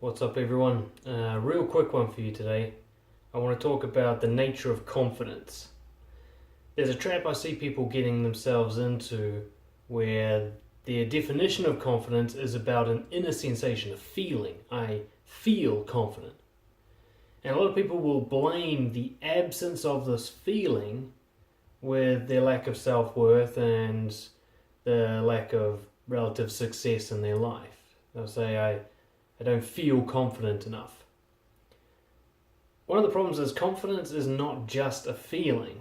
What's up, everyone? Real quick one for you today. I want to talk about the nature of confidence. There's a trap I see people getting themselves into where their definition of confidence is about an inner sensation, a feeling. I feel confident. And a lot of people will blame the absence of this feeling with their lack of self-worth and the lack of relative success in their life. They'll say, I don't feel confident enough. One of the problems is confidence is not just a feeling.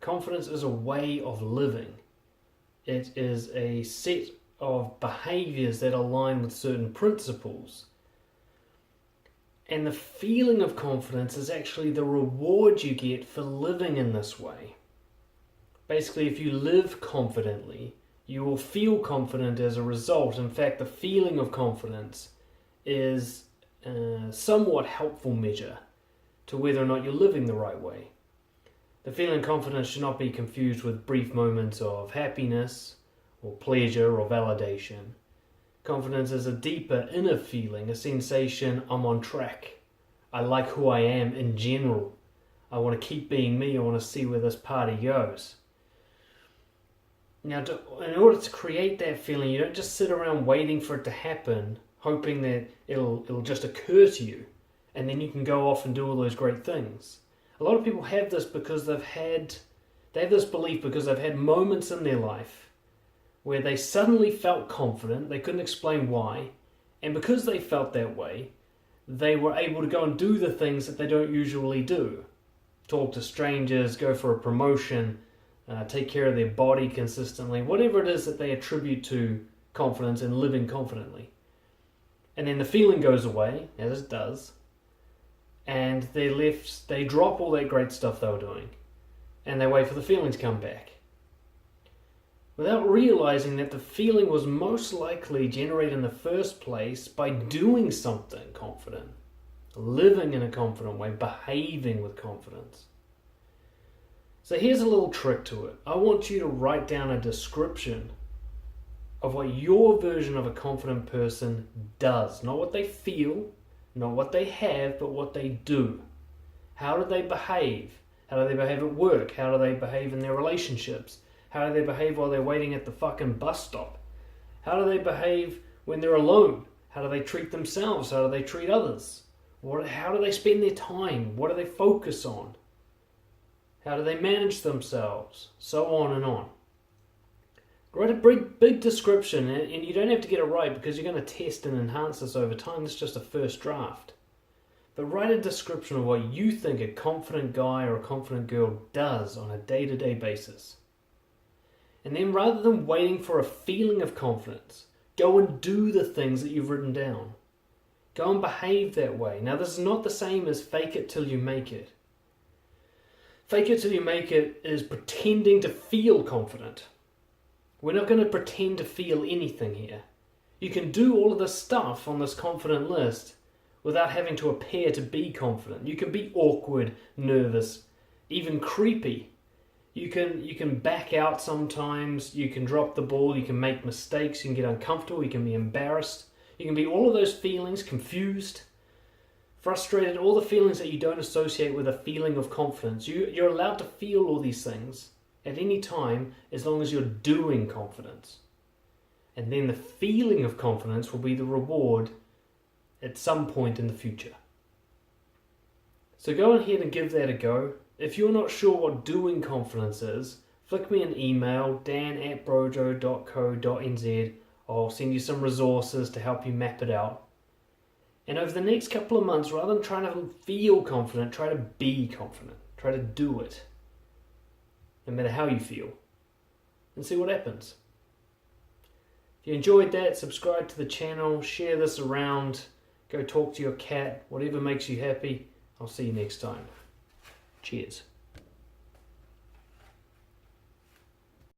Confidence is a way of living. It is a set of behaviors that align with certain principles. And the feeling of confidence is actually the reward you get for living in this way. Basically, if you live confidently, you will feel confident as a result. In fact, the feeling of confidence is a somewhat helpful measure to whether or not you're living the right way. The feeling of confidence should not be confused with brief moments of happiness or pleasure or validation. Confidence is a deeper inner feeling, a sensation I'm on track. I like who I am in general. I want to keep being me. I want to see where this party goes. Now, in order to create that feeling, you don't just sit around waiting for it to happen, hoping that it'll just occur to you, and then you can go off and do all those great things. A lot of people have this because they have this belief because they've had moments in their life where they suddenly felt confident, they couldn't explain why, and because they felt that way, they were able to go and do the things that they don't usually do. Talk to strangers, go for a promotion, take care of their body consistently, whatever it is that they attribute to confidence and living confidently. And then the feeling goes away, as it does, and they drop all that great stuff they were doing, and they wait for the feeling to come back, without realizing that the feeling was most likely generated in the first place by doing something confident, living in a confident way, behaving with confidence. So here's a little trick to it. I want you to write down a description of what your version of a confident person does. Not what they feel, not what they have, but what they do. How do they behave? How do they behave at work? How do they behave in their relationships? How do they behave while they're waiting at the fucking bus stop? How do they behave when they're alone? How do they treat themselves? How do they treat others? How do they spend their time? What do they focus on? How do they manage themselves? So on and on. Write a big description, and you don't have to get it right because you're going to test and enhance this over time. It's just a first draft. But write a description of what you think a confident guy or a confident girl does on a day-to-day basis. And then rather than waiting for a feeling of confidence, go and do the things that you've written down. Go and behave that way. Now, this is not the same as fake it till you make it. Fake it till you make it is pretending to feel confident. We're not going to pretend to feel anything here. You can do all of this stuff on this confident list without having to appear to be confident. You can be awkward, nervous, even creepy. You can back out sometimes, you can drop the ball, you can make mistakes, you can get uncomfortable, you can be embarrassed. You can be all of those feelings, confused, frustrated, all the feelings that you don't associate with a feeling of confidence. You're allowed to feel all these things at any time as long as you're doing confidence. And then the feeling of confidence will be the reward at some point in the future. So go ahead and give that a go. If you're not sure what doing confidence is, flick me an email, dan@brojo.co.nz. I'll send you some resources to help you map it out. And over the next couple of months, rather than trying to feel confident, try to be confident. Try to do it, no matter how you feel, and see what happens. If you enjoyed that, subscribe to the channel, share this around, go talk to your cat, whatever makes you happy. I'll see you next time. Cheers.